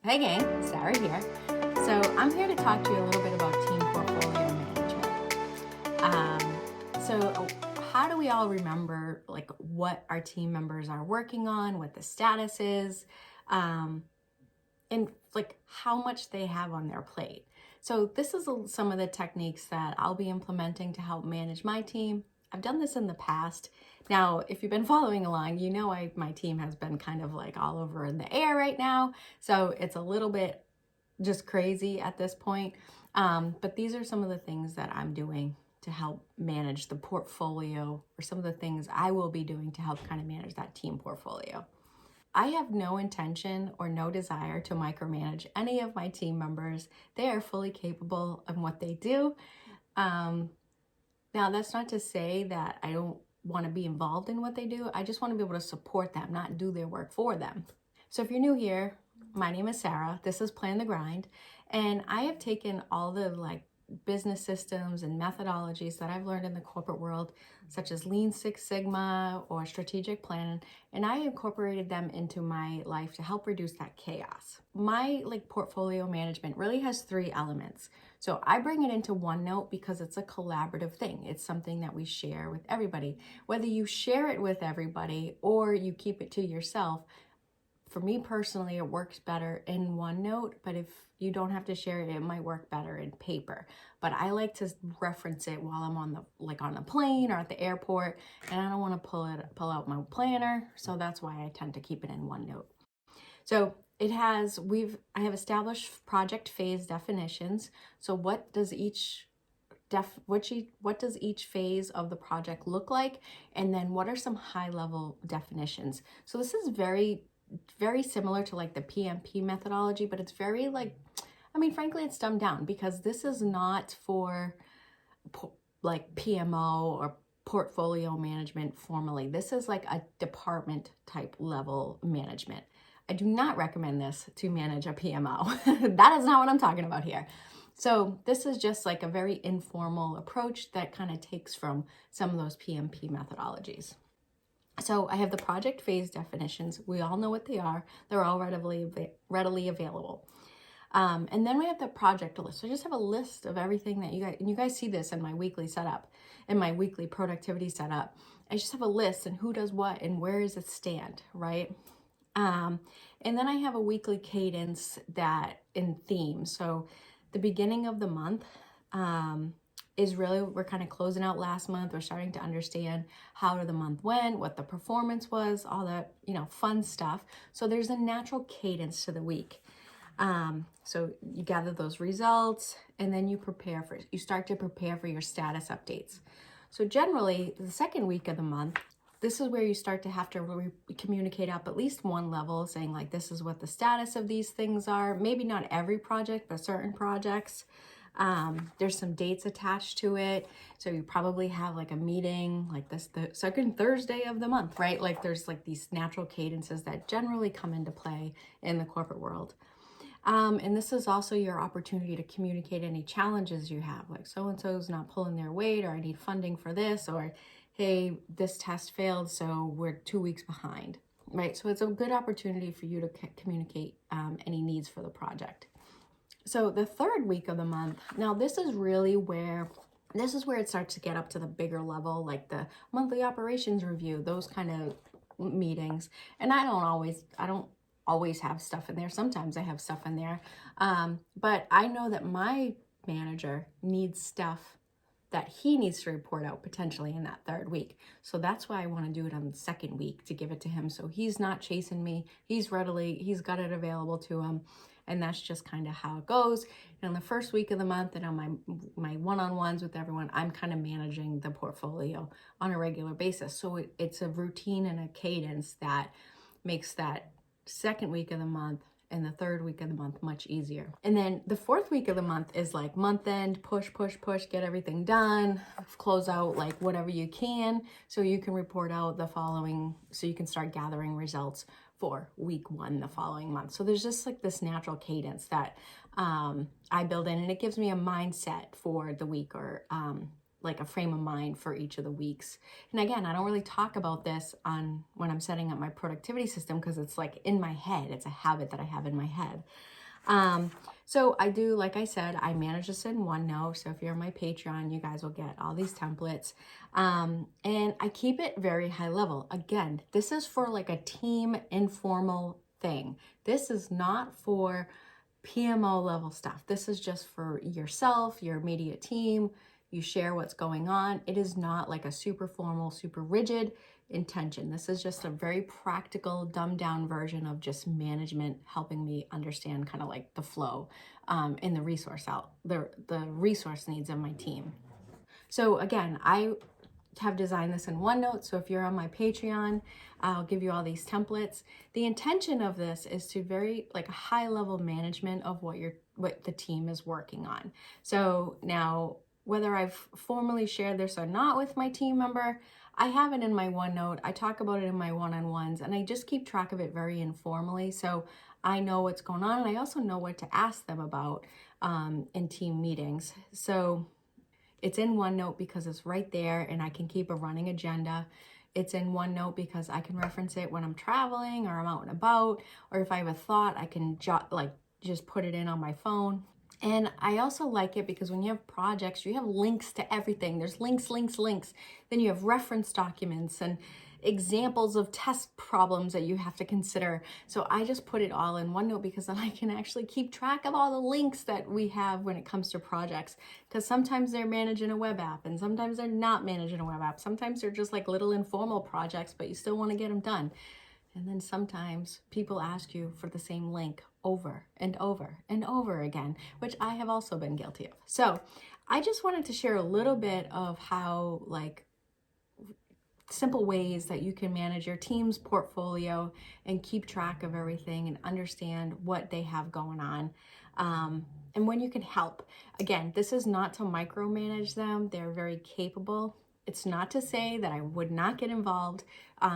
Hey gang, Sarah here. So I'm here to talk to you a little bit about team portfolio management. So how do we all remember like what our team members are working on, what the status is, and like how much they have on their plate? So this is some of the techniques that I'll be implementing to help manage my team. I've done this in the past. Now, if you've been following along, you know my team has been kind of like all over in the air right now. So it's a little bit just crazy at this point. But these are some of the things that I'm doing to help manage the portfolio, or some of the things I will be doing to help kind of manage that team portfolio. I have no intention or no desire to micromanage any of my team members. They are fully capable of what they do. Now, that's not to say that I don't want to be involved in what they do. I just want to be able to support them, not do their work for them. So if you're new here, my name is Sarah. This is Plan the Grind. And I have taken all the business systems and methodologies that I've learned in the corporate world, such as Lean Six Sigma or strategic planning, and I incorporated them into my life to help reduce that chaos. My portfolio management really has three elements. So I bring it into OneNote because it's a collaborative thing. It's something that we share with everybody. Whether you share it with everybody or you keep it to yourself, for me personally, it works better in OneNote, but if you don't have to share it, it might work better in paper. But I like to reference it while I'm on the plane or at the airport, and I don't want to pull out my planner, so that's why I tend to keep it in OneNote. So I have established project phase definitions. So what does each phase of the project look like, and then what are some high level definitions? So this is very similar to the PMP methodology, but it's very frankly, it's dumbed down because this is not for PMO or portfolio management formally. This is like a department type level management. I do not recommend this to manage a PMO. That is not what I'm talking about here. So this is just like a very informal approach that kind of takes from some of those PMP methodologies. So I have the project phase definitions. We all know what they are. They're all readily available. And then we have the project list. So I just have a list of everything that you guys see this in my weekly setup, in my weekly productivity setup. I just have a list and who does what and where does it stand, right? And then I have a weekly cadence that in theme. So the beginning of the month, is really, we're kind of closing out last month. We're starting to understand how the month went, what the performance was, all that, fun stuff. So there's a natural cadence to the week. So you gather those results and then you start to prepare for your status updates. So generally the second week of the month, this is where you start to have to communicate up at least one level, saying this is what the status of these things are. Maybe not every project, but certain projects. There's some dates attached to it. So you probably have a meeting the second Thursday of the month, right? There's these natural cadences that generally come into play in the corporate world. And this is also your opportunity to communicate any challenges you have, so-and-so's not pulling their weight, or I need funding for this, or hey, this test failed, so we're 2 weeks behind, right? So it's a good opportunity for you to communicate any needs for the project. So the third week of the month, now this is where it starts to get up to the bigger level, like the monthly operations review, those kind of meetings. And I don't always have stuff in there. Sometimes I have stuff in there. But I know that my manager needs stuff that he needs to report out potentially in that third week. So that's why I want to do it on the second week, to give it to him. So he's not chasing me. He's got it available to him. And that's just kind of how it goes. And on the first week of the month and on my one-on-ones with everyone, I'm kind of managing the portfolio on a regular basis. So it's a routine and a cadence that makes that second week of the month and the third week of the month much easier. And then the fourth week of the month is month end, push, get everything done, close out whatever you can, so you can report out the following, so you can start gathering results for week one the following month. So there's just this natural cadence that I build in, and it gives me a mindset for the week, or like a frame of mind for each of the weeks. And again, I don't really talk about this on when I'm setting up my productivity system because it's like in my head. It's a habit that I have in my head. So I do, like I said, I manage this in OneNote. So if you're on my Patreon, you guys will get all these templates. And I keep it very high level. Again, this is for like a team informal thing. This is not for PMO level stuff. This is just for yourself, your immediate team. You share what's going on. It is not like a super formal, super rigid intention. This is just a very practical, dumbed down version of just management helping me understand kind of like the flow in the resource needs of my team. So again, I have designed this in OneNote. So if you're on my Patreon, I'll give you all these templates. The intention of this is to very like a high level management of what the team is working on. So now, whether I've formally shared this or not with my team member, I have it in my OneNote. I talk about it in my one-on-ones, and I just keep track of it very informally. So I know what's going on, and I also know what to ask them about in team meetings. So it's in OneNote because it's right there, and I can keep a running agenda. It's in OneNote because I can reference it when I'm traveling or I'm out and about, or if I have a thought, I can just put it in on my phone. And I also like it because when you have projects, you have links to everything. There's links. Then you have reference documents and examples of test problems that you have to consider. So I just put it all in OneNote because then I can actually keep track of all the links that we have when it comes to projects. Because sometimes they're managing a web app and sometimes they're not managing a web app. Sometimes they're just like little informal projects, but you still want to get them done. And then sometimes people ask you for the same link over and over and over again, which I have also been guilty of. So I just wanted to share a little bit of how like simple ways that you can manage your team's portfolio and keep track of everything and understand what they have going on. And when you can help. Again, this is not to micromanage them. They're very capable. It's not to say that I would not get involved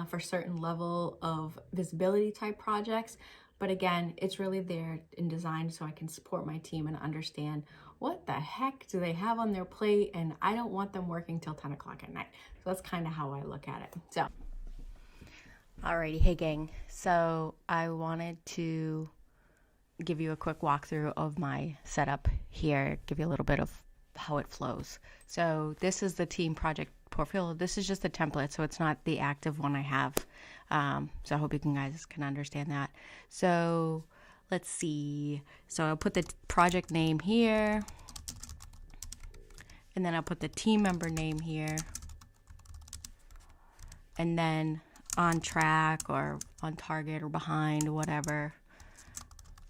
for certain level of visibility type projects, but again, it's really there and designed so I can support my team and understand what the heck do they have on their plate, and I don't want them working till 10 o'clock at night. So that's kind of how I look at it. So, alrighty, hey gang. So I wanted to give you a quick walkthrough of my setup here, give you a little bit of how it flows. So this is the team project portfolio. This is just a template, so it's not the active one I have. So I hope you guys can understand that. So let's see. So I'll put the project name here, and then I'll put the team member name here, and then on track or on target or behind, whatever.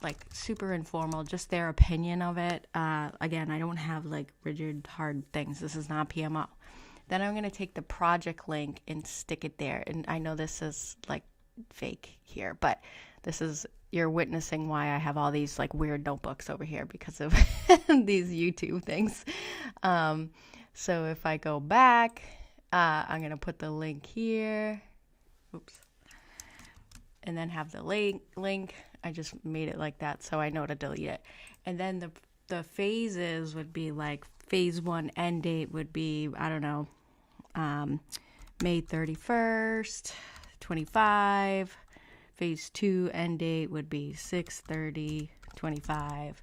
Like super informal, just their opinion of it. Again, I don't have like rigid, hard things. This is not PMO. Then I'm going to take the project link and stick it there. And I know this is like fake here, but this is, you're witnessing why I have all these like weird notebooks over here because of these YouTube things. So if I go back, I'm going to put the link here. Oops. And then have the link. I just made it like that so I know to delete it. And then the phases would be like phase 1 end date would be, I don't know, May 31st, 25. Phase 2 end date would be 6/30/25.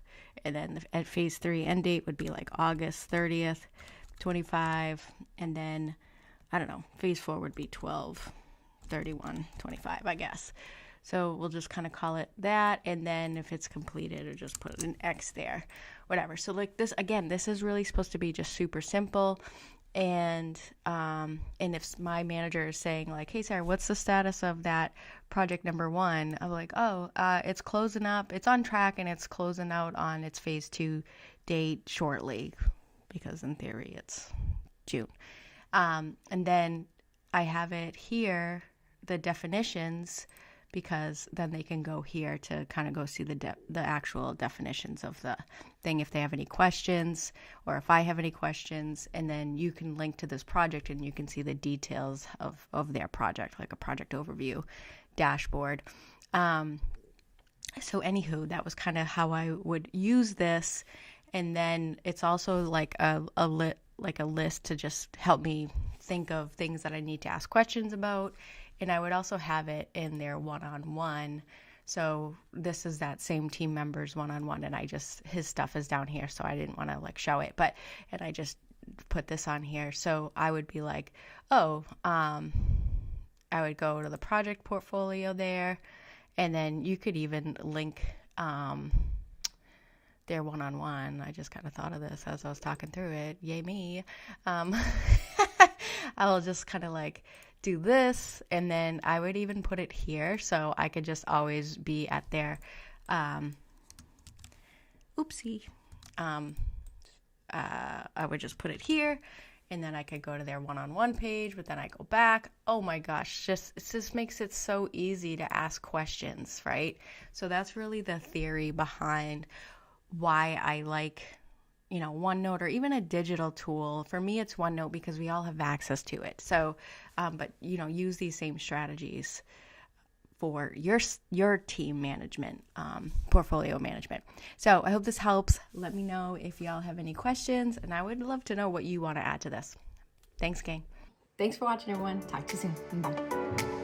And then at phase 3 end date would be like August 30th, 25. And then, I don't know, phase 4 would be 12/31/25, I guess. So we'll just kind of call it that. And then if it's completed, or just put an X there, whatever. So like this, again, this is really supposed to be just super simple. And if my manager is saying like, hey, Sarah, what's the status of that project number 1? I'm like, it's closing up. It's on track and it's closing out on its phase 2 date shortly, because in theory it's June. And then I have it here, the definitions, because then they can go here to kind of go see the actual definitions of the thing if they have any questions, or if I have any questions. And then you can link to this project and you can see the details of their project, like a project overview dashboard. So anywho, that was kind of how I would use this. And then it's also like a like a list to just help me think of things that I need to ask questions about. And I would also have it in their one-on-one. So this is that same team member's one-on-one, and his stuff is down here, so I didn't want to like show it, and I just put this on here. So I would be like, I would go to the project portfolio there, and then you could even link their one-on-one. I just kind of thought of this as I was talking through it. Yay me. I'll just kind of like do this, and then I would even put it here so I could just always be at their I would just put it here, and then I could go to their one-on-one page, but then I go back. Oh my gosh, it just makes it so easy to ask questions, right? So that's really the theory behind why I like, OneNote, or even a digital tool. For me, it's OneNote because we all have access to it. So, but use these same strategies for your team management, portfolio management. So I hope this helps. Let me know if y'all have any questions, and I would love to know what you want to add to this. Thanks, gang. Thanks for watching, everyone. Talk to you soon. Bye.